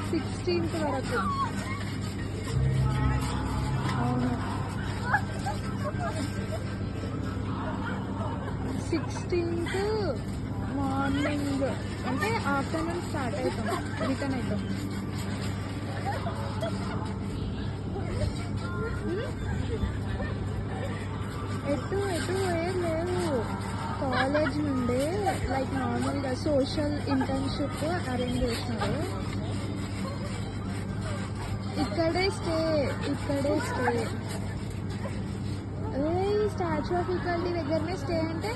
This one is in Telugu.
16th వరకు. అవును, 16th మార్నింగ్ అంటే ఆఫ్టర్నూన్ స్టార్ట్ అవుతాం, రిటర్న్ అవుతాం. ఎటు ఏం లేవు. కాలేజ్ నుండి లైక్ నార్మల్గా సోషల్ ఇంటర్న్షిప్ అరేంజ్ చేసినారు. ఇక్కడే స్టే. స్టాచ్యూ ఆఫ్ ఈక్వాలిటీ దగ్గరనే స్టే అంటే